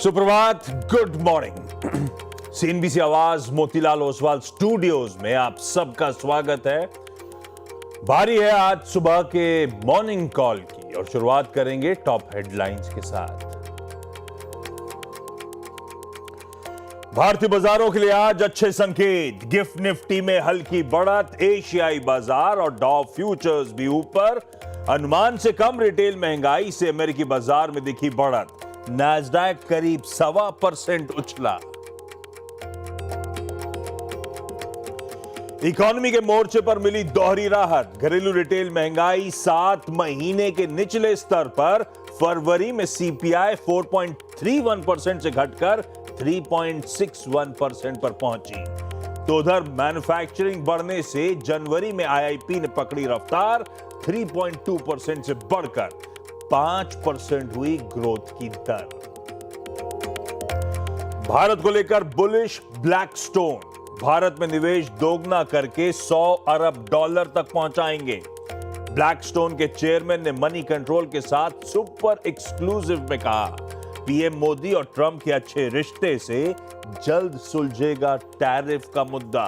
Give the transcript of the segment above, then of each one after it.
सुप्रभात, good morning. CNBC आवाज Motilal Oswal studios में आप सबका स्वागत है। बारी है आज सुबह के मॉर्निंग कॉल की और शुरुआत करेंगे टॉप हेडलाइंस के साथ। भारतीय बाजारों के लिए आज अच्छे संकेत। गिफ्ट निफ्टी में हल्की बढ़त, एशियाई बाजार और डॉव फ्यूचर्स भी ऊपर। अनुमान से कम रिटेल महंगाई से अमेरिकी बाजार में दिखी बढ़त। नैस्डैक करीब 1.25% उछला। इकोनॉमी के मोर्चे पर मिली दोहरी राहत। घरेलू रिटेल महंगाई 7 महीने के निचले स्तर पर। फरवरी में सीपीआई 4.31% से घटकर 3.61% पर पहुंची। तो उधर मैन्युफैक्चरिंग बढ़ने से जनवरी में आईआईपी ने पकड़ी रफ्तार। 3.2% से बढ़कर 5% हुई ग्रोथ की दर। भारत को लेकर बुलिश ब्लैकस्टोन। भारत में निवेश दोगुना करके $100 अरब तक पहुंचाएंगे। ब्लैकस्टोन के चेयरमैन ने मनी कंट्रोल के साथ सुपर एक्सक्लूसिव में कहा, पीएम मोदी और ट्रंप के अच्छे रिश्ते से जल्द सुलझेगा टैरिफ का मुद्दा।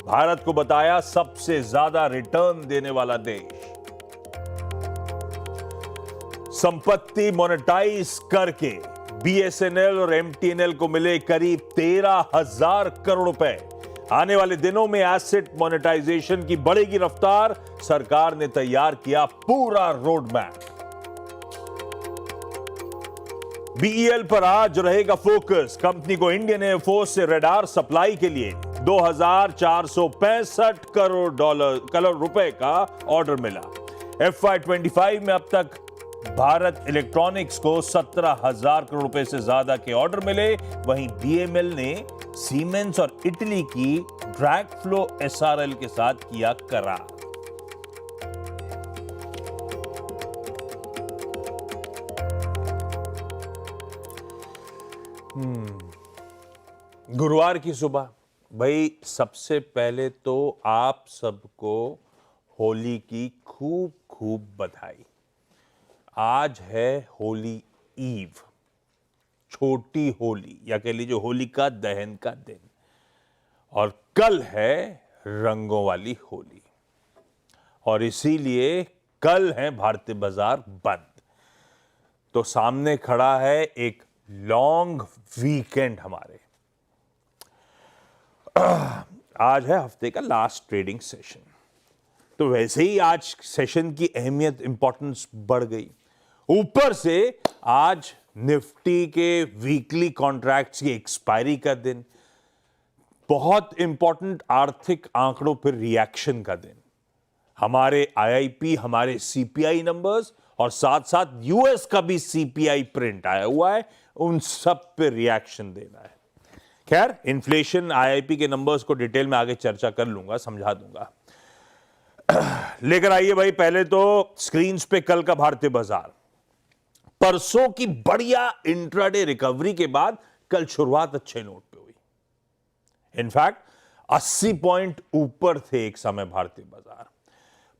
भारत को बताया सबसे ज्यादा रिटर्न देने वाला देश। संपत्ति मोनेटाइज करके बीएसएनएल और एमटीएनएल को मिले करीब 13,000 करोड़ रुपए। आने वाले दिनों में एसेट मोनेटाइजेशन की बढ़ेगी रफ्तार। सरकार ने तैयार किया पूरा रोड मैप। बीईएल पर आज रहेगा फोकस। कंपनी को इंडियन एयरफोर्स से रडार सप्लाई के लिए 2,465 करोड़ रुपए का ऑर्डर मिला। FY25 में अब तक भारत इलेक्ट्रॉनिक्स को 17,000 करोड़ रुपए से ज्यादा के ऑर्डर मिले। वहीं बीएमएल ने सीमेंस और इटली की ड्रैगफ्लो एसआरएल के साथ किया करार। गुरुवार की सुबह भाई, सबसे पहले तो आप सबको होली की खूब खूब बधाई। आज है होली ईव, छोटी होली या कह लीजिए होलिका दहन का दिन, और कल है रंगों वाली होली। और इसीलिए कल है भारतीय बाजार बंद। तो सामने खड़ा है एक लॉन्ग वीकेंड हमारे। आज है हफ्ते का लास्ट ट्रेडिंग सेशन। तो वैसे ही आज सेशन की अहमियत, इंपॉर्टेंस बढ़ गई। ऊपर से आज निफ्टी के वीकली कॉन्ट्रैक्ट्स की एक्सपायरी का दिन, बहुत इंपॉर्टेंट आर्थिक आंकड़ों पर रिएक्शन का दिन। हमारे आईआईपी, हमारे सीपीआई नंबर्स और साथ साथ यूएस का भी सीपीआई प्रिंट आया हुआ है, उन सब पे रिएक्शन देना है। खैर, इन्फ्लेशन, आईआईपी के नंबर्स को डिटेल में आगे चर्चा कर लूंगा, समझा दूंगा। लेकर आइए भाई, पहले तो स्क्रीन पे कल का भारतीय बाजार। परसों की बढ़िया इंट्राडे रिकवरी के बाद कल शुरुआत अच्छे नोट पे हुई। इनफैक्ट 80 पॉइंट ऊपर थे एक समय भारतीय बाजार,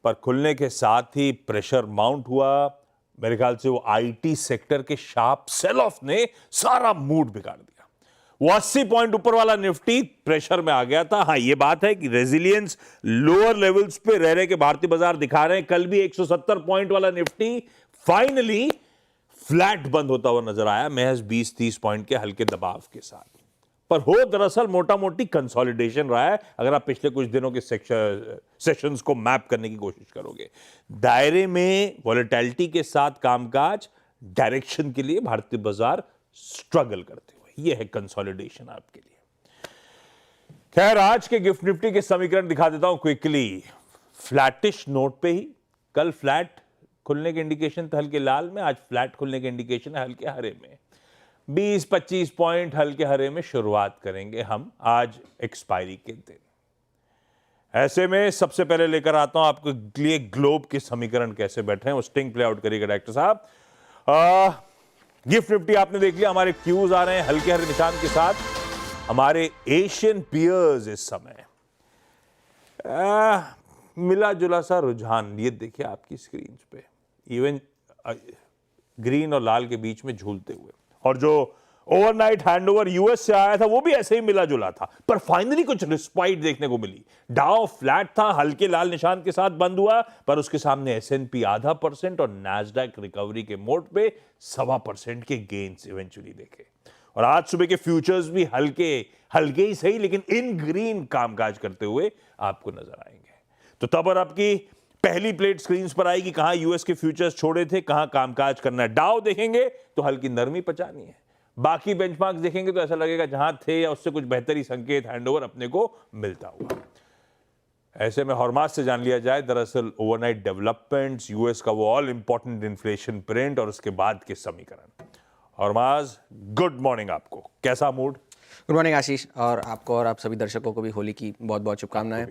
पर खुलने के साथ ही प्रेशर माउंट हुआ। मेरे ख्याल से वो आईटी सेक्टर के शार्प सेल ऑफ ने सारा मूड बिगाड़ दिया। वो 80 पॉइंट ऊपर वाला निफ्टी प्रेशर में आ गया था। हां, ये बात है कि रेजिलियंस लोअर लेवल्स पे रह रहे के भारतीय बाजार दिखा रहे हैं। कल भी 170 पॉइंट वाला निफ्टी फाइनली फ्लैट बंद होता हुआ नजर आया, महज 20-30 पॉइंट के हल्के दबाव के साथ। पर हो दरअसल मोटा मोटी कंसोलिडेशन रहा है। अगर आप पिछले कुछ दिनों के सेशंस को मैप करने की कोशिश करोगे, दायरे में वॉलेटिलिटी के साथ कामकाज, डायरेक्शन के लिए भारतीय बाजार स्ट्रगल करते हुए, यह है कंसोलिडेशन आपके लिए। खैर, आज के गिफ्ट निफ्टी के समीकरण दिखा देता हूं क्विकली। फ्लैटिश नोट पे ही, कल फ्लैट खुलने के इंडिकेशन था हल्के लाल में, आज फ्लैट खुलने के इंडिकेशन है हल्के हरे में। 20-25 पॉइंट हल्के हरे में शुरुआत करेंगे हम आज एक्सपायरी के दिन। ऐसे में सबसे पहले लेकर आता हूं आपके लिए ग्लोब के समीकरण कैसे बैठ रहे हैं, वो स्टिंग प्ले आउट करिएगा डायरेक्टर साहब। गिफ्ट निफ्टी आपने देख लिया, हमारे क्यूज आ रहे हैं हल्के हरे निशान के साथ। हमारे एशियन पियर्स इस समय मिला जुला सा रुझान, ये देखिए आपकी स्क्रीन पे, इवन ग्रीन और लाल के बीच में झूलते हुए। और जो ओवरनाइट हैंडओवर यूएस से आया था, वो भी ऐसे ही मिला जुला था, पर फाइनली कुछ रिस्पाइट देखने को मिली। डाउ फ्लैट था, हल्के लाल निशान के साथ बंद हुआ, पर उसके सामने एसएनपी 0.5% और नैस्डैक रिकवरी के मोड पे 1.25% के गेन्स इवेंचुअली देखे। और आज सुबह के फ्यूचर्स भी हल्के हल्के ही सही, लेकिन इन ग्रीन कामकाज करते हुए आपको नजर आएंगे। तो तब और आपकी पहली प्लेट स्क्रीन पर आएगी, कहां यूएस के फ्यूचर्स छोड़े थे, कहां कामकाज करना है। डाउ देखेंगे तो हल्की नरमी पचानी है, बाकी बेंचमार्क्स देखेंगे तो ऐसा लगेगा जहां थे या उससे कुछ बेहतर ही संकेत हैंडओवर अपने को मिलता हुआ। ऐसे में हॉर्मास से जान लिया जाए दरअसल ओवरनाइट डेवलपमेंट्स, यूएस का वो ऑल इंपॉर्टेंट इन्फ्लेशन प्रिंट और उसके बाद के समीकरण। हॉर्मास, गुड मॉर्निंग आपको, कैसा मूड? गुड मॉर्निंग आशीष, और आपको और आप सभी दर्शकों को भी होली की बहुत बहुत शुभकामनाएं।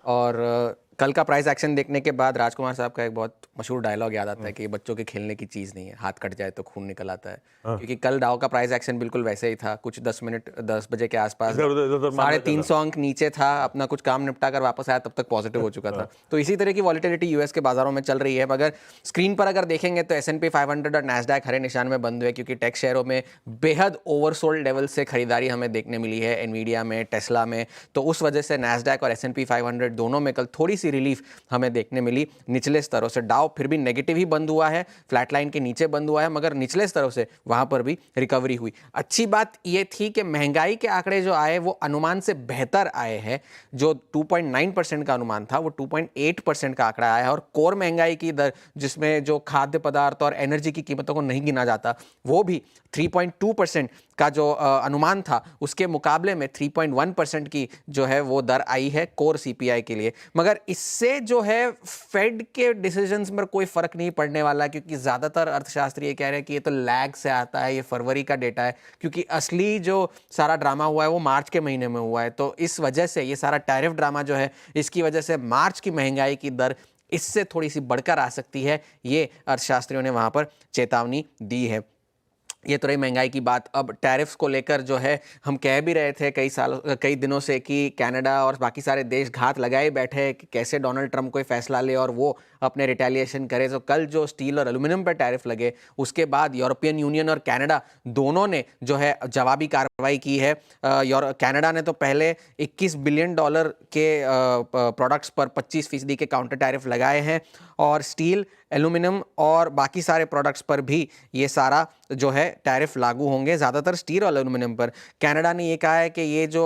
और कल का प्राइस एक्शन देखने के बाद राजकुमार साहब का एक बहुत मशहूर डायलॉग याद आता है कि बच्चों के खेलने की चीज़ नहीं है, हाथ कट जाए तो खून निकल आता है। क्योंकि कल डाउ का प्राइस एक्शन बिल्कुल वैसे ही था, कुछ 10 बजे के आसपास 350 अंक नीचे था, अपना कुछ काम निपटा कर वापस आया, तब तक पॉजिटिव हो चुका था। तो इसी तरह की वॉलिटिलिटी यूएस के बाजारों में चल रही है। मगर स्क्रीन पर अगर देखेंगे तो S&P 500 और नैस्डैक हरे निशान में बंद हुए, क्योंकि टेक शेयरों में बेहद ओवरसोल्ड लेवल से खरीदारी हमें देखने मिली है, एनवीडिया में, टेस्ला में। तो उस वजह से नैस्डैक और S&P 500 दोनों में कल थोड़ी सी रिलीफ हमें देखने मिली निचले स्तरों से। डाउ फिर भी नेगेटिव ही बंद हुआ है, फ्लैट लाइन के नीचे बंद हुआ है, मगर निचले स्तरों से वहां पर भी रिकवरी हुई। अच्छी बात यह थी कि महंगाई के आंकड़े जो आए वो अनुमान से बेहतर आए हैं। जो 2.9% का अनुमान था वो 2.8% का आंकड़ा आया है। और कोर महंगाई की दर, जिसमें जो खाद्य पदार्थ और एनर्जी की कीमतों को नहीं गिना जाता, वो भी 3.2% का जो अनुमान था उसके मुकाबले में 3.1% की जो है वो दर आई है कोर सीपीआई के लिए। मगर इससे जो है फेड के डिसीजंस पर कोई फर्क नहीं पड़ने वाला, क्योंकि ज्यादातर अर्थशास्त्री ये कह रहे हैं कि ये तो लैग से आता है, ये फरवरी का डेटा है, क्योंकि असली जो सारा ड्रामा हुआ है वो मार्च के महीने में हुआ है। तो इस वजह से ये सारा टैरिफ ड्रामा जो है, इसकी वजह से मार्च की महंगाई की दर इससे थोड़ी सी बढ़कर आ सकती है, ये अर्थशास्त्रियों ने वहां पर चेतावनी दी है। ये तो रही महंगाई की बात। अब टैरिफ्स को लेकर जो है हम कह भी रहे थे कई दिनों से कि कनाडा और बाकी सारे देश घात लगाए बैठे हैं कि कैसे डोनाल्ड ट्रंप कोई फैसला ले और वो अपने रिटेलिएशन करे। तो कल जो स्टील और एल्यूमिनियम पर टैरिफ लगे, उसके बाद यूरोपियन यूनियन और कनाडा दोनों ने जो है जवाबी कार्रवाई की है। कनाडा ने तो पहले $21 बिलियन के प्रोडक्ट्स पर 25% के काउंटर टैरिफ लगाए हैं, और स्टील, एल्यूमिनियम और बाकी सारे प्रोडक्ट्स पर भी ये सारा जो है टैरिफ लागू होंगे, ज़्यादातर स्टील और एल्यूमिनियम पर। कनाडा ने ये कहा है कि ये जो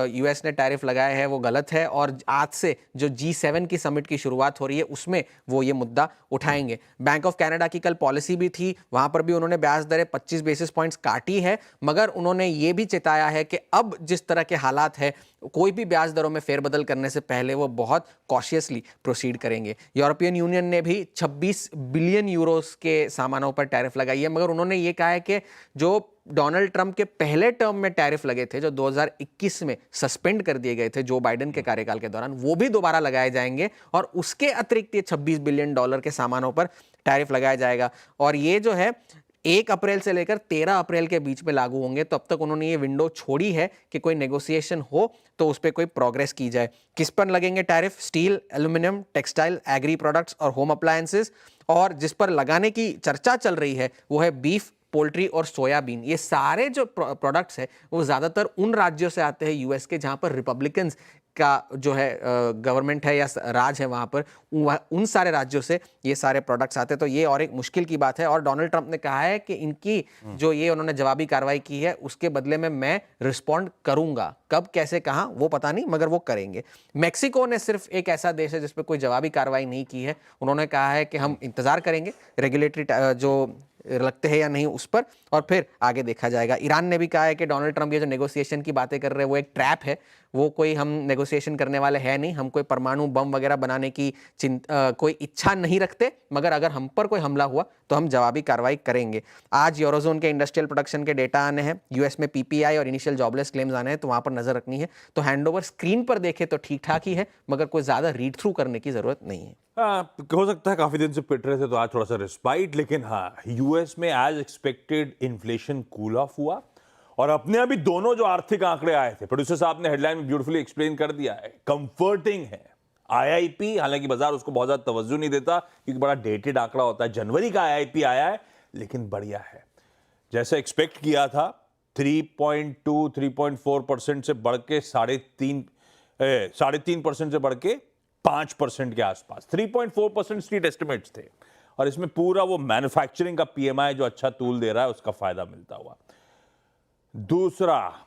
यूएस ने टैरिफ लगाए हैं वो गलत है, और आज से जो G7 की समिट की शुरुआत हो रही है उसमें वो ये मुद्दा उठाएंगे। बैंक ऑफ कनाडा की कल पॉलिसी भी थी, वहां पर भी उन्होंने ब्याज दरें 25 बेसिस पॉइंट्स काटी है, मगर उन्होंने ये भी चेताया है कि अब जिस तरह के हालात है, कोई भी ब्याज दरों में फेरबदल करने से पहले वो बहुत कॉशियसली प्रोसीड करेंगे। यूरोपियन यूनियन ने भी 26 बिलियन यूरोस के सामानों पर टैरिफ लगाई है, मगर उन्होंने ये कहा है कि जो डोनाल्ड ट्रंप के पहले टर्म में टैरिफ लगे थे, जो 2021 में सस्पेंड कर दिए गए थे जो बाइडेन के कार्यकाल के दौरान, वो भी दोबारा लगाए जाएंगे, और उसके अतिरिक्त ये $26 बिलियन के सामानों पर टैरिफ लगाया जाएगा। और ये जो है 1 अप्रैल से लेकर 13 अप्रैल के बीच में लागू होंगे। तो अब तक उन्होंने ये विंडो छोड़ी है कि कोई नेगोशिएशन हो तो उस पर कोई प्रोग्रेस की जाए। किस पर लगेंगे tariff? Steel, aluminium, textile, agri products और होम अप्लायंसेस। और जिस पर लगाने की चर्चा चल रही है वो है बीफ, पोल्ट्री और सोयाबीन। ये सारे जो प्रोडक्ट्स है वो ज़्यादातर उन राज्यों से आते हैं यूएस के जहाँ पर रिपब्लिकन्स का जो है गवर्नमेंट है या राज है, वहाँ पर उन सारे राज्यों से ये सारे प्रोडक्ट्स आते हैं। तो ये और एक मुश्किल की बात है, और डोनाल्ड ट्रंप ने कहा है कि इनकी जो ये उन्होंने जवाबी कार्रवाई की है उसके बदले में मैं रिस्पॉन्ड करूंगा। कब, कैसे, कहाँ वो पता नहीं, मगर वो करेंगे। मेक्सिको ने सिर्फ एक ऐसा देश है जिस पर कोई जवाबी कार्रवाई नहीं की है। उन्होंने कहा है कि हम इंतजार करेंगे रेगुलेटरी जो लगते हैं या नहीं उस पर, और फिर आगे देखा जाएगा। ईरान ने भी कहा है कि डोनाल्ड ट्रंप ये जो नेगोशिएशन की बातें कर रहे हैं वो एक ट्रैप है, वो कोई हम नेगोशिएशन करने वाले हैं नहीं, हम कोई परमाणु बम वगैरह बनाने की कोई इच्छा नहीं रखते, मगर अगर हम पर कोई हमला हुआ तो हम जवाबी कार्रवाई करेंगे। आज यूरोजोन के इंडस्ट्रियल प्रोडक्शन के डेटा आने हैं, यूएस में पीपीआई और इनिशियल जॉबलेस क्लेम्स आने हैं, तो वहां पर नजर रखनी है। तो हैंडओवर स्क्रीन पर देखे तो ठीक ठाक ही है, मगर कोई ज्यादा रीड थ्रू करने की जरूरत नहीं है। हो सकता है काफी दिन से पिट रहे थे तो आज थोड़ा सा रिस्पाइट, लेकिन हाँ, यूएस में as expected inflation cool off हुआ, और अपने अभी दोनों जो आर्थिक आंकड़े आए थे, प्रोड्यूसर साहब ने हेडलाइन में ब्यूटीफुली एक्सप्लेन कर दिया है, कंफर्टिंग है। आईआईपी, हालांकि बाजार उसको बहुत ज्यादा तवज्जो नहीं देता क्योंकि बड़ा डेटेड आंकड़ा होता है, जनवरी का आईआईपी आया है, लेकिन बढ़िया है, जैसे एक्सपेक्ट किया था 3.4% से बढ़ के 3.5% से बढ़ के 5% के आसपास। 3.4% स्ट्रीट एस्टिमेट्स थे, और इसमें पूरा वो मैन्युफैक्चरिंग का पीएमआई जो अच्छा टूल दे रहा है उसका फायदा मिलता हुआ। दूसरा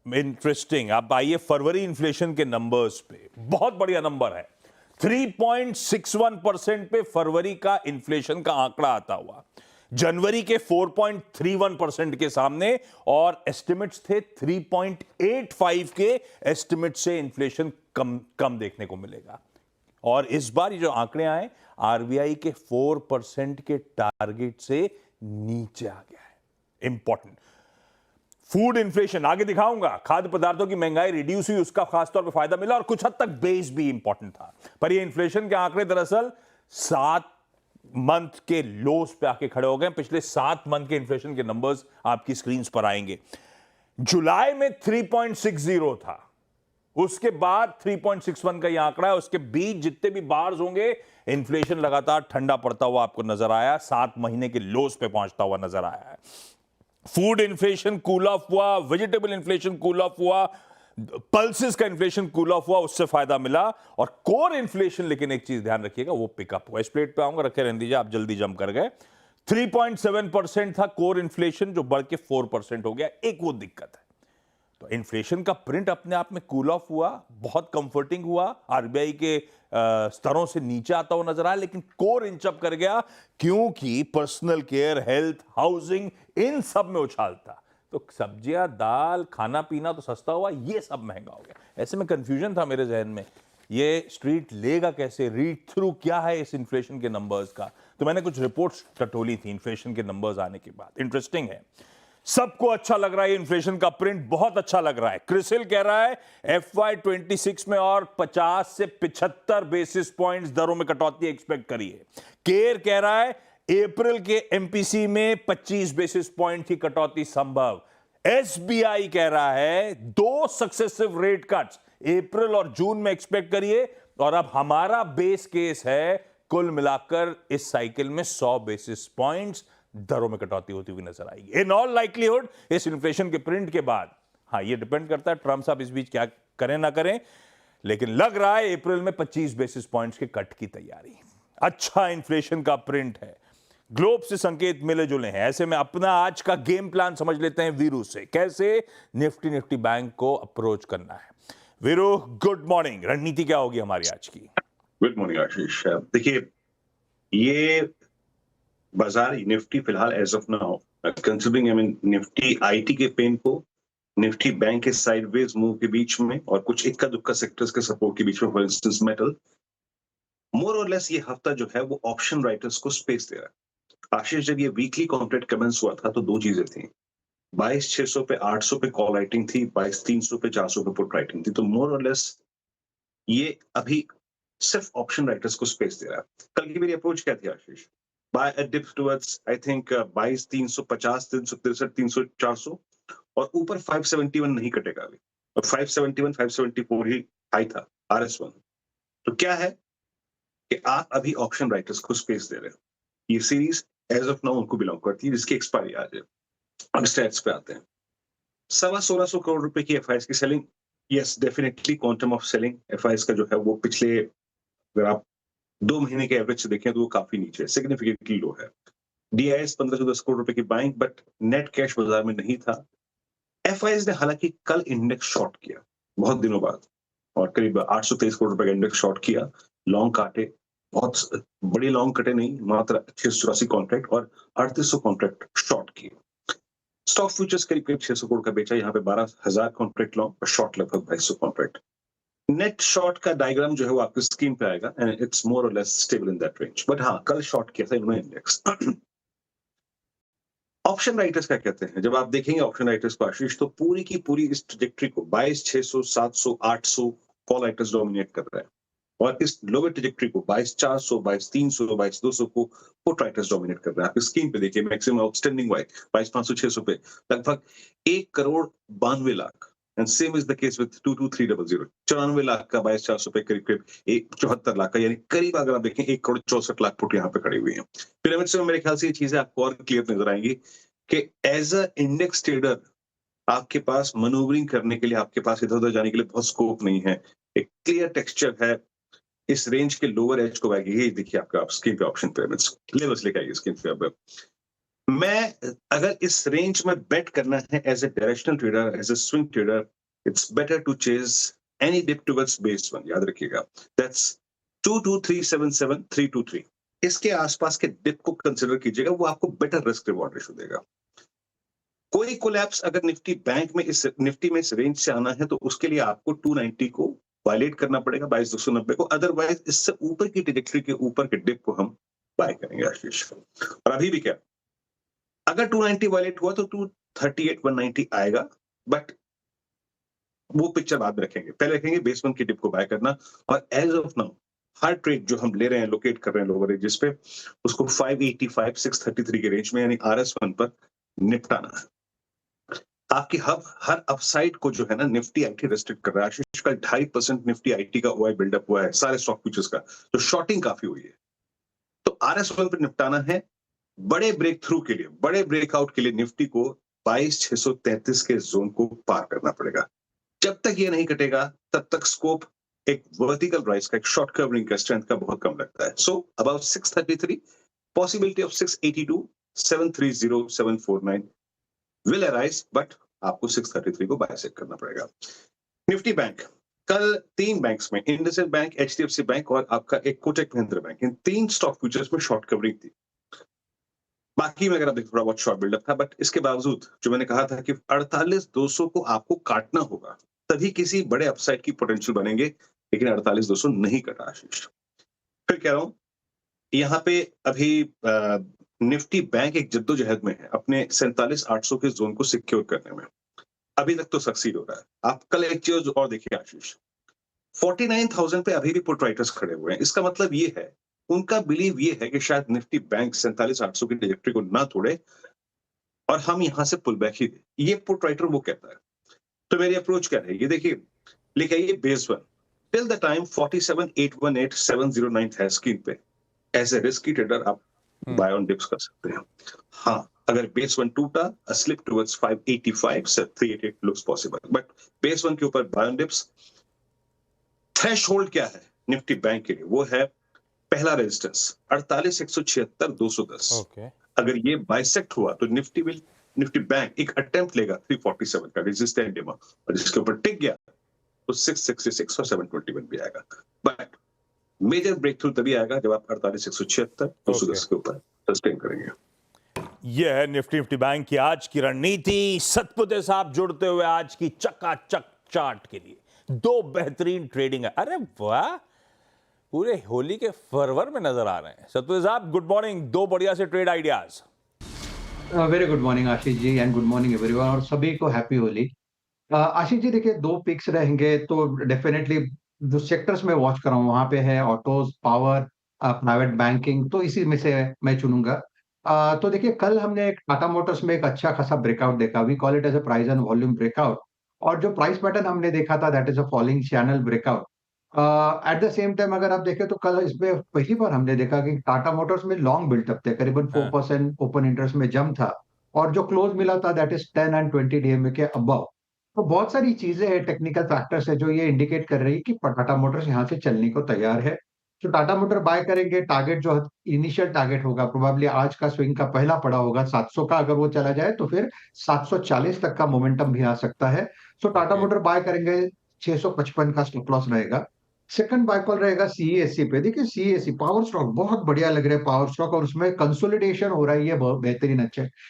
इंटरेस्टिंग, आप आइए फरवरी इन्फ्लेशन के नंबर्स पे, बहुत बढ़िया नंबर है। 3.61% पे फरवरी का इन्फ्लेशन का आंकड़ा आता हुआ, जनवरी के 4.31% के सामने, और एस्टिमेट्स थे 3.85 के एस्टिमेट से इन्फ्लेशन कम देखने को मिलेगा। और इस बार ये जो आंकड़े आए, आरबीआई के 4% के टारगेट से नीचे आ गया है। इंपॉर्टेंट फूड इन्फ्लेशन आगे दिखाऊंगा, खाद्य पदार्थों की महंगाई रिड्यूस हुई, उसका खासतौर पर फायदा मिला, और कुछ हद तक बेस भी इंपॉर्टेंट था। पर ये इन्फ्लेशन के आंकड़े दरअसल 7 मंथ के लोस पे आके खड़े हो गए। पिछले 7 मंथ के इन्फ्लेशन के नंबर्स आपकी स्क्रीन पर आएंगे। जुलाई में 3.60 था, उसके बाद 3.61 का यह आंकड़ा है। उसके बीच जितने भी बार्स होंगे, इन्फ्लेशन लगातार ठंडा पड़ता हुआ आपको नजर आया, 7 महीने के लोस पे पहुंचता हुआ नजर आया है। फूड इन्फ्लेशन कूल ऑफ हुआ, वेजिटेबल इन्फ्लेशन कूल ऑफ हुआ, पल्सेस का इन्फ्लेशन कूल ऑफ हुआ, उससे फायदा मिला। और कोर इन्फ्लेशन, लेकिन एक चीज ध्यान रखिएगा, वो पिकअप हुआ। इस प्लेट पे आऊंगा, रखे रहने दीजिए, आप जल्दी जंप कर गए। 3.7% था कोर इन्फ्लेशन, जो बढ़ के 4% हो गया। एक वो दिक्कत है। तो इन्फ्लेशन का प्रिंट अपने आप में कूल ऑफ हुआ, बहुत कंफर्टिंग हुआ, आरबीआई के स्तरों से नीचे आता हुआ नजर आया, लेकिन कोर इंच अप कर गया, क्योंकि पर्सनल केयर, हेल्थ, हाउसिंग, इन सब में उछाल था। तो सब्जियां, दाल, खाना पीना तो सस्ता हुआ, ये सब महंगा हो गया। ऐसे में कंफ्यूजन था मेरे जहन में, ये स्ट्रीट लेगा कैसे, रीड थ्रू क्या है इस इन्फ्लेशन के नंबर्स का। तो मैंने कुछ रिपोर्ट्स टटोली थी इन्फ्लेशन के नंबर्स आने के बाद। इंटरेस्टिंग है, सबको अच्छा लग रहा है, इन्फ्लेशन का प्रिंट बहुत अच्छा लग रहा है। क्रिसिल कह रहा है FY26 में और 50 से 75 बेसिस पॉइंट्स दरों में कटौती एक्सपेक्ट करिए। केयर कह रहा है अप्रैल के एमपीसी में 25 बेसिस पॉइंट की कटौती संभव। एसबीआई कह रहा है 2 सक्सेसिव रेट कट्स अप्रैल और जून में एक्सपेक्ट करिए। और अब हमारा बेस केस है कुल मिलाकर इस साइकिल में 100 बेसिस पॉइंट्स दरों में कटौती होती हुई नजर आएगी। इन ऑल लाइकलीहुड इस इन्फ्लेशन के प्रिंट के बाद, हाँ ये डिपेंड करता है ट्रम्प साहब इस बीच क्या करें ना करें, लेकिन लग रहा है अप्रैल में 25 बेसिस पॉइंट्स के कट की तैयारी। अच्छा इन्फ्लेशन का प्रिंट है, ग्लोब से संकेत मिले जुले हैं। ऐसे में अपना आज का गेम प्लान समझ लेते हैं वीरू से, कैसे निफ्टी बैंक को अप्रोच करना है। Viru, good morning. रणनीति क्या होगी हमारी आज की? Good morning Ashish. देखिए, ये बाजार निफ्टी फिलहाल as of now considering Nifty IT के पेन को, निफ्टी बैंक के साइडवेज मूव के बीच में, और कुछ इक्का दुक्का सेक्टर्स के सपोर्ट के बीच में, फॉर इंस्टेंस मेटल, मोर और लेस ये हफ्ता जो है वो ऑप्शन राइटर्स को स्पेस दे रहा है। आशीष, जब ये वीकली कॉन्ट्रैक्ट कमेंस हुआ था तो 2 चीजें थी, 22,600 पे 800 पे कॉल राइटिंग थी, 22,300 पे 400 पे पुट राइटिंग थी। तो मोर और लेस ये अभी सिर्फ ऑप्शन राइटर्स को स्पेस दे रहा है। कल की मेरी अप्रोच क्या थी Ashish? By a dip towards I think 22,350, 363, 300, 400, और ऊपर 571 नहीं कटेगा अभी, और 571, 574 ही हाई था RS1। तो क्या है कि आप अभी ऑप्शन राइटर्स को स्पेस दे रहे हो। ये सीरीज एज ऑफ नाउ उनको बिलोंग करती है जिसकी एक्सपायरी आज है। अब स्टैट्स पे आते हैं। 1,600 करोड़ रुपए की एफआईएस की selling, yes definitely quantum of selling FIS का जो है वो पिछले, अगर आप 2 महीने के एवरेज से देखें तो वो काफी नीचे है, सिग्निफिकेंटली लो है। डीआईएस 1510 करोड़ रुपए की बाइंग, बट नेट कैश बाजार में नहीं था। एफआईएस ने हालांकि कल इंडेक्स शॉर्ट किया बहुत दिनों बाद, और करीब 823 करोड़ रुपए का इंडेक्स शॉर्ट किया। लॉन्ग काटे, बहुत बड़ी लॉन्ग कटे नहीं, मात्र 684 कॉन्ट्रैक्ट और 3800 कॉन्ट्रैक्ट शॉर्ट किए। स्टॉक फ्यूचर्स करीब 600 करोड़ का बेचा, यहाँ पे 12,000 कॉन्ट्रैक्ट लॉन्ग और शॉर्ट लगभग 2,200 कॉन्ट्रैक्ट। नेट शॉर्ट का डायग्राम जो है वो आपकी स्क्रीन पे आएगा, एंड इट्स मोर और less stable in that range. But हाँ, कल शॉर्ट किया था इन्होंने इंडेक्स। ऑप्शन राइटर्स क्या कहते हैं? जब आप देखेंगे ऑप्शन राइटर्स को आशीष, तो पूरी की पूरी इस ट्रैजेक्टरी को 22,600, 700, 800 कॉल राइटर्स डोमिनेट कर रहे हैं, और इस लोअर ट्रैजेक्टरी को 22,400, 22,300, 22,200 को पुट राइटर्स डोमिनेट कर रहे हैं। आप स्क्रीन पे देखिए, मैक्सिमम आउटस्टैंडिंग वाई 22,500, 600 पे लगभग 1,92,00,000, and same is the case with 22,300, 94 lakh का 22,400 पे करीब 74 लाख का, यानी करीब अगर आप देखें 1,64,00,000 पुट यहाँ पे खड़ी हुई है। पिरामिड से मेरे ख्याल से ये चीजें आपको और क्लियर नजर आएंगी कि एज अ इंडेक्स ट्रेडर आपके पास मैन्यूवरिंग करने के लिए, आपके पास इधर-उधर जाने के लिए बहुत स्कोप नहीं है। एक क्लियर टेक्सचर है, इस रेंज के लोअर एज को आएगी। ये देखिए आपका आप स्क्रीन पे ऑप्शन पिरामिड्स लेवल्स लेके आइए स्क्रीन पे अब। मैं अगर इस रेंज में बेट करना है as a directional trader, as a swing trader, it's better to chase any dip towards base one. याद रखिएगा, दैट्स 22377323। इसके आसपास के डिप को कंसिडर कीजिएगा, वो आपको बेटर रिस्क रिवॉर्ड रेशियो देगा। कोई कोलैप्स अगर निफ्टी बैंक में इस रेंज से आना है तो उसके लिए आपको 290 को वायलेट करना पड़ेगा, 22,290 को। अदरवाइज इससे ऊपर की ट्रेजेक्टरी के ऊपर के डिप को हम बाय करेंगे आशीष। और अभी भी क्या, अगर 290 वायलेट हुआ तो 238 190 आएगा, बट वो पिक्चर बाद में रखेंगे। पहले रखेंगे बेस वन की डिप को बाय करना। और एज ऑफ नाउ हर ट्रेड जो हम ले रहे हैं, लोकेट कर रहे हैं लोअर रेंजेस पे, उसको 585 633 के रेंज में यानी RS1 पर निपटाना है। आपकी हर अपसाइड को जो है ना निफ्टी आईटी रेस्ट्रिक्ट कर रहा है। आशीष कल 2.5% निफ्टी आईटी का ओआई बिल्डअप हुआ है सारे स्टॉक फ्यूचर्स का, तो शॉर्टिंग काफी हुई है। तो RS1 पर निपटाना है। बड़े ब्रेक थ्रू के लिए, बड़े ब्रेकआउट के लिए निफ्टी को 22,633 के जोन को पार करना पड़ेगा। जब तक ये नहीं कटेगा तब तक स्कोप एक वर्टिकल राइज का, एक शॉर्ट कवरिंग का स्ट्रेंथ का बहुत कम लगता है। So about 633, possibility of 682, 730, 749 will arise, but आपको 633 को बाय सेट करना पड़ेगा। निफ्टी बैंक कल 3 बैंक्स में, इंडसइंड बैंक, HDFC बैंक और आपका एक कोटक महिंद्रा बैंक, इन 3 स्टॉक फ्यूचर्स में शॉर्ट कवरिंग थी। बाकी में अगर आप देखो थोड़ा बहुत शॉर्ट बिल्डअप था, बट इसके बावजूद जो मैंने कहा था कि 48,200 को आपको काटना होगा, तभी किसी बड़े अपसाइड की पोटेंशियल बनेंगे, लेकिन 48,200 नहीं कटा आशीष। फिर कह रहा हूं, यहाँ पे अभी निफ्टी बैंक एक जद्दोजहद में है अपने 47,800 के जोन को सिक्योर करने में। अभी तक तो सक्सीड हो रहा है। आप कल एक चीज और देखिए आशीष, 49,000 पे अभी भी पुट राइटर्स खड़े हुए हैं। इसका मतलब ये है, उनका बिलीव ये है कि शायद निफ्टी बैंक 47,800 की ट्रैजेक्टरी को ना तोड़े और हम यहां से पुल बैक ही दें। ये पुट राइटर वो कहता है। तो मेरी अप्रोच क्या रहेगी, देखिए लिखा ये base one till the time 47,818,709 है स्क्रीन पे। एज ए रिस्की ट्रेडर आप बाय ऑन डिप्स कर सकते हैं। हाँ, अगर बेस वन टूटा, अ स्लिप टुवर्ड्स 585 से 388 looks possible, but base one के ऊपर बाय ऑन डिप्स। थ्रेशहोल्ड क्या है निफ्टी बैंक के लिए, वो है पहला रेजिस्टेंस 48,176 210। ओके, अगर ये बाइसेक्ट हुआ तो निफ्टी बैंक एक अटेम्प्ट लेगा 347 का रेजिस्टेंस डिमा, और इसके ऊपर टिक गया तो 666 और 721 भी आएगा। बट मेजर ब्रेक थ्रू तभी आएगा जब आप 48,176 210 के ऊपर सस्टेन करेंगे। ये है निफ्टी बैंक की आज की रणनीति। सतपुते साहब जुड़ते हुए आज की चकाचक चार्ट के लिए 2 बेहतरीन ट्रेडिंग है। अरे वाह, पूरे होली के फरवर में नजर आ रहे हैं। सतपुते साहब गुड मॉर्निंग, 2 बढ़िया से trade ideas. Very good morning Ashish ji and good morning everyone, और सभी को हैप्पी होली। आशीष जी देखिए 2 पिक्स रहेंगे तो डेफिनेटली जो सेक्टर्स में वॉच कर रहा हूँ वहां पे है ऑटोज, पावर, प्राइवेट बैंकिंग, तो इसी में से मैं चुनूंगा। तो देखिए कल हमने एक टाटा मोटर्स में एक अच्छा खासा ब्रेकआउट देखा, we call it as a price and volume breakout, और जो प्राइस पैटर्न हमने देखा था that is a falling channel breakout. At the same time अगर आप देखें तो कल इसमें पहली बार हमने देखा कि टाटा मोटर्स में लॉन्ग बिल्टअप थे, करीबन 4% ओपन इंटरेस्ट में जम था, और जो क्लोज मिला था दैट इज 10 एंड 20 डीएमए के अबव। तो बहुत सारी चीजें हैं, टेक्निकल फैक्टर्स है जो ये इंडिकेट कर रही है कि टाटा मोटर्स यहाँ से चलने को तैयार है। तो टाटा मोटर बाय करेंगे, टारगेट जो इनिशियल टारगेट होगा प्रोबेबली आज का स्विंग का पहला पड़ा होगा 700 का, अगर वो चला जाए तो फिर 740 तक का मोमेंटम भी आ सकता है। सो टाटा मोटर बाय करेंगे, 655 का स्टॉप लॉस रहेगा। सेकंड बाय कॉल रहेगा सीईएससी पे। देखिए सीईएससी पावर स्टॉक बहुत बढ़िया लग रहा है पावर स्टॉक, और उसमें कंसोलिडेशन हो रहा है, ये बहुत बेहतरीन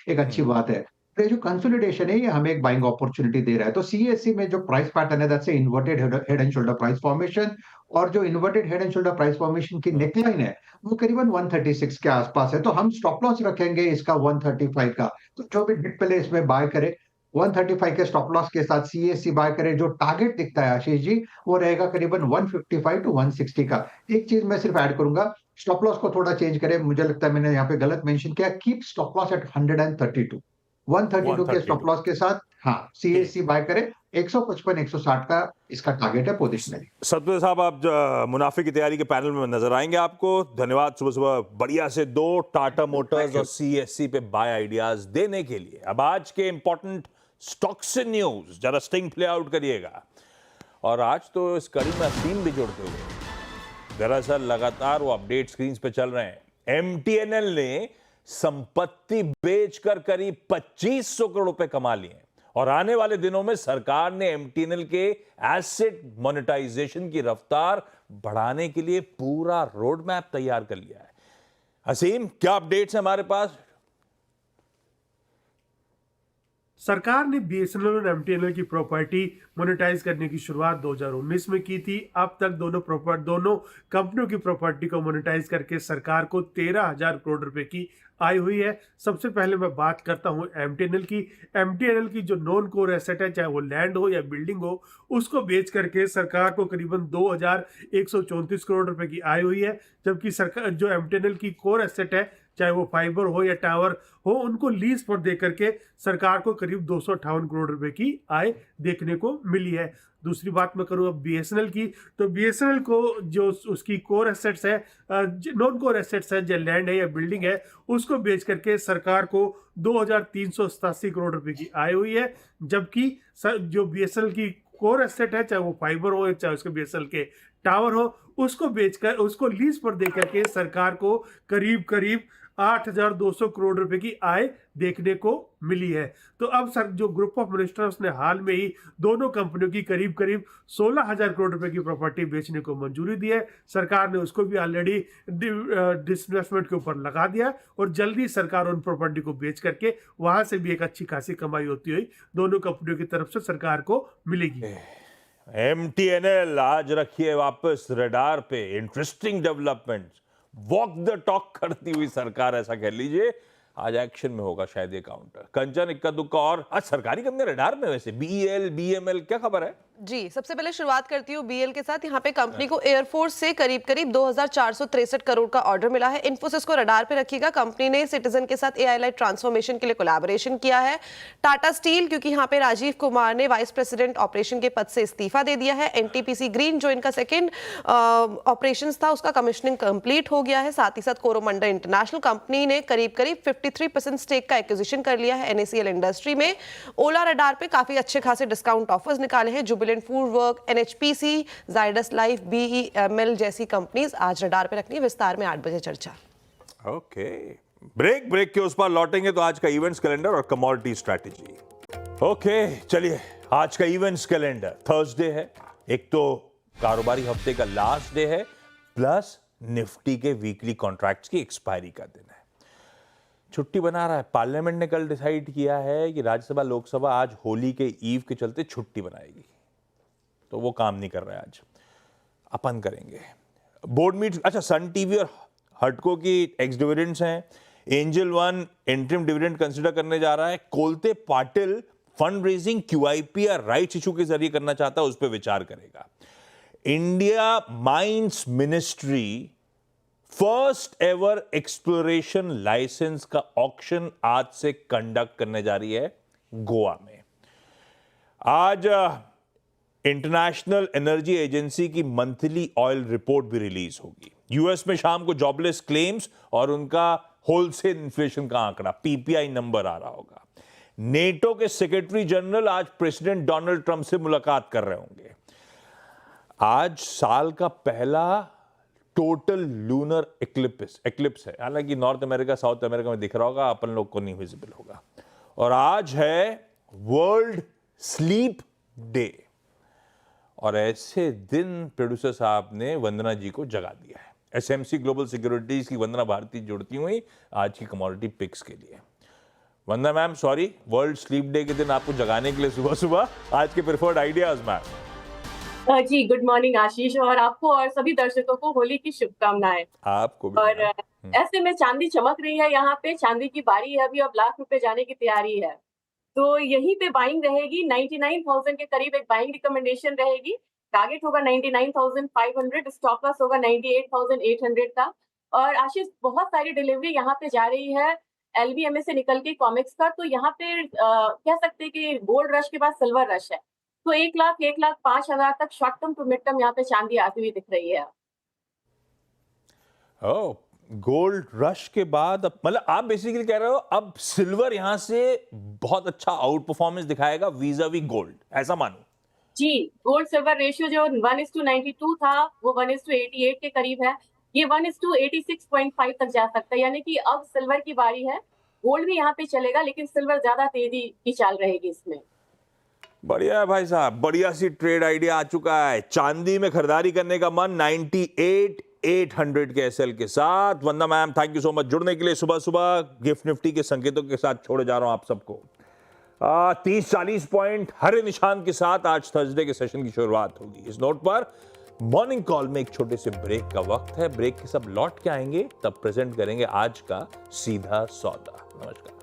एक अच्छी बात है। ये जो कंसोलिडेशन है ये हमें एक बाइंग अपॉर्चुनिटी दे रहा है। तो सीईएससी में जो प्राइस पैटर्न है that's inverted head and shoulder price formation, और जो inverted head and shoulder price formation की नेकलाइन है वो करीबन 136 के आसपास है। तो हम स्टॉप लॉस रखेंगे इसका 135 का। तो जो भी डिप पहले इसमें बाय करे 135 के स्टॉप लॉस के साथ सीएससी बाय करे। जो टारगेट दिखता है आशीष जी वो रहेगा करीबन 155 टू 160 का। एक चीज मैं सिर्फ ऐड करूंगा, स्टॉप लॉस को थोड़ा चेंज करें, मुझे लगता है मैंने यहाँ पे गलत मेंशन किया, कीप स्टॉप लॉस एट 132 के स्टॉप लॉस के साथ हाँ, सीएससी बाय करें, 155-160 का इसका टारगेट है पोजिशनली। सतपाल साहब, आप मुनाफे की तैयारी के पैनल में नजर आएंगे आपको। धन्यवाद सुबह सुबह बढ़िया से दो टाटा मोटर्स और सीएससी पे बाय आइडियाज देने के लिए। अब आज के इंपॉर्टेंट स्टॉक्स से न्यूज जरा स्टिंग प्ले आउट करिएगा। और आज तो इस कड़ी में असीम भी जुड़ते हुए, दरअसल लगातार वो अपडेट स्क्रीन पे चल रहे हैं। एमटीएनएल ने संपत्ति बेचकर करीब 2500 करोड़ रुपए कमा लिए और आने वाले दिनों में सरकार ने एमटीएनएल के एसेट मोनेटाइजेशन की रफ्तार बढ़ाने के लिए पूरा रोड मैप तैयार कर लिया है। असीम, क्या अपडेट्स है हमारे पास? सरकार ने बीएसएनएल और एमटीएनएल की प्रॉपर्टी मोनेटाइज करने की शुरुआत 2019 में की थी। अब तक दोनों कंपनियों की प्रॉपर्टी को मोनेटाइज करके सरकार को 13,000 करोड़ रुपए की आय हुई है। सबसे पहले मैं बात करता हूं एमटीएनएल की। एमटीएनएल की जो नॉन कोर एसेट है, चाहे वो लैंड हो या बिल्डिंग हो, उसको बेच करके सरकार को करीबन 2,134 करोड़ रुपए की आय हुई है। जबकि सरकार जो एमटीएनएल की कोर एसेट है, चाहे वो फाइबर हो या टावर हो, उनको लीज पर दे करके सरकार को करीब 258 करोड़ रुपए की आय देखने को मिली है। दूसरी बात मैं करूं अब बीएसएनएल की, तो बीएसएनएल को जो उसकी कोर एसेट्स है, नॉन कोर एसेट्स है, जो लैंड है या बिल्डिंग है, उसको बेच करके सरकार को 2,387 करोड़ रुपए की आय हुई है। जबकि जो बीएसएनएल की कोर एसेट है, चाहे वो फाइबर हो या चाहे उसके बीएसएनएल के टावर हो, उसको बेचकर उसको लीज पर दे करके सरकार को करीब 8,200 करोड़ रुपए की आय देखने को मिली है। तो अब सर जो ग्रुप ऑफ मिनिस्टर्स ने हाल में ही दोनों कंपनियों की करीब 16,000 करोड़ रुपए की प्रॉपर्टी बेचने को मंजूरी दी है। सरकार ने उसको भी ऑलरेडी डिसइन्वेस्टमेंट के ऊपर लगा दिया और जल्दी सरकार उन प्रॉपर्टी को बेच करके वहां से भी एक अच्छी खासी कमाई होती हुई दोनों कंपनियों की तरफ से सरकार को मिलेगी। एमटीएनएल आज रखिए वापस रडार पे। Interesting development, walk the talk करती हुई सरकार, ऐसा कह लीजिए। आज एक्शन में होगा शायद ये काउंटर। कंचन, इक्का दुक्का और आज सरकारी कंपनी रडार में। वैसे बीएल बीएमएल क्या खबर है? जी, सबसे पहले शुरुआत करती हूँ बीएल के साथ। यहाँ पे कंपनी को एयरफोर्स से करीब 2,463 करोड़ का ऑर्डर मिला है। इन्फोसिस को रडार पे रखिएगा। कंपनी ने सिटीजन के साथ एआई लाइट ट्रांसफॉर्मेशन के लिए कोलैबोरेशन किया है। टाटा स्टील, क्योंकि यहाँ पे राजीव कुमार ने वाइस प्रेसिडेंट ऑपरेशन के पद से इस्तीफा दे दिया है। एनटीपीसी ग्रीन, जो इनका सेकेंड ऑपरेशन था, उसका कमिश्निंग कंप्लीट हो गया है। साथ ही साथ कोरोमंडल इंटरनेशनल कंपनी ने करीब 53% स्टेक का एक्विजिशन कर लिया है एनएसीएल इंडस्ट्री में। ओला रडार पे काफी अच्छे खासे डिस्काउंट ऑफर्स निकाले हैं। Food work, NHPC, Zydus life, BEML जैसी कंपनीज आज रडार पे रखनी है। विस्तार में 8 बजे चर्चा। ओके, ब्रेक के उस पर लौटेंगे तो आज का इवेंट्स कैलेंडर और कमोडिटी स्ट्रैटेजी। ओके, चलिए आज का इवेंट्स कैलेंडर। थर्सडे है, एक तो कारोबारी हफ्ते का लास्ट डे है, प्लस निफ्टी के वीकली कॉन्ट्रैक्ट्स की एक्सपायरी का दिन है। छुट्टी बना रहा है। पार्लियामेंट ने कल डिसाइड किया है कि राज्यसभा लोकसभा आज होली के ईव के चलते छुट्टी बनाएगी, तो वो काम नहीं कर रहा है। आज अपन करेंगे बोर्ड मीट। अच्छा, सन टीवी और हटको की एक्स डिविडेंड्स हैं। Angel One interim dividend consider करने जा रहा है। Kolte Patil fund raising QIP या राइट्स इशू के जरिए करना चाहता है, उस पर विचार करेगा। India mines ministry first ever exploration licence का ऑक्शन आज से कंडक्ट करने जा रही है गोवा में। आज इंटरनेशनल एनर्जी एजेंसी की मंथली ऑयल रिपोर्ट भी रिलीज होगी। यूएस में शाम को जॉबलेस क्लेम्स और उनका होलसेल इन्फ्लेशन का आंकड़ा पीपीआई नंबर आ रहा होगा। नेटो के सेक्रेटरी जनरल आज प्रेसिडेंट डोनाल्ड ट्रंप से मुलाकात कर रहे होंगे। आज साल का पहला टोटल लूनर एक्लिप्स है। हालांकि नॉर्थ अमेरिका साउथ अमेरिका में दिख रहा होगा, अपन लोग को नहीं विजिबल होगा। और आज है वर्ल्ड स्लीप डे, और ऐसे दिन प्रोड्यूसर साहब ने वंदना जी को जगा दिया है। एसएमसी ग्लोबल सिक्योरिटीज की वंदना भारती जुड़ती हुई आज की कमोडिटी पिक्स के लिए। Vandana ma'am, sorry, world sleep day के दिन आपको जगाने के लिए सुबह सुबह आज के प्रेफर्ड आइडियाज मैम। जी, गुड मॉर्निंग आशीष, और आपको और सभी दर्शकों को होली की शुभकामनाएं। आपको भी। और ऐसे में चांदी चमक रही है। यहाँ पे चांदी की बारी है अभी, अब लाख रुपए जाने की तैयारी है, तो यहीं पे बाइंग रहेगी। 99,000 के करीब एक बाइंग रिकमेंडेशन रहेगी। टारगेट होगा 99,500, स्टॉप लॉस होगा 98,800 का। और आशीष, बहुत सारी डिलीवरी यहाँ पे जा रही है LBMA से निकल के कॉमिक्स का, तो यहाँ पे कह सकते हैं कि गोल्ड रश के बाद सिल्वर रश है। तो 1,05,000 तक short term to mid term यहाँ पे चांदी आती हुई दिख रही है। ओह, गोल्ड रश के बाद अब मतलब आप बेसिकली कह रहे हो अब सिल्वर यहां से बहुत अच्छा आउट परफॉर्मेंस दिखाएगा वीज़ावी गोल्ड, ऐसा मानो? जी, गोल्ड सिल्वर रेशियो जो 1:92 था वो 1:88 के करीब है। ये 1:86.5 तक जा सकता है, यानी कि अब सिल्वर की बारी है। गोल्ड भी यहाँ पे चलेगा, लेकिन सिल्वर ज्यादा तेजी की चाल रहेगी इसमें। बढ़िया है भाई साहब, बढ़िया सी ट्रेड आइडिया आ चुका है। चांदी में खरीदारी करने का मन 98,800 के एसएल के साथ। Vandana ma'am, thank you so much जुड़ने के लिए। सुबह सुबह गिफ्ट निफ्टी के संकेतों के साथ छोड़े जा रहा हूं आप सबको। 30-40 पॉइंट हरे निशान के साथ आज थर्सडे के सेशन की शुरुआत होगी। इस नोट पर मॉर्निंग कॉल में एक छोटे से ब्रेक का वक्त है। ब्रेक के सब लौट के आएंगे, तब प्रेजेंट करेंगे आज का सीधा सौदा। नमस्कार।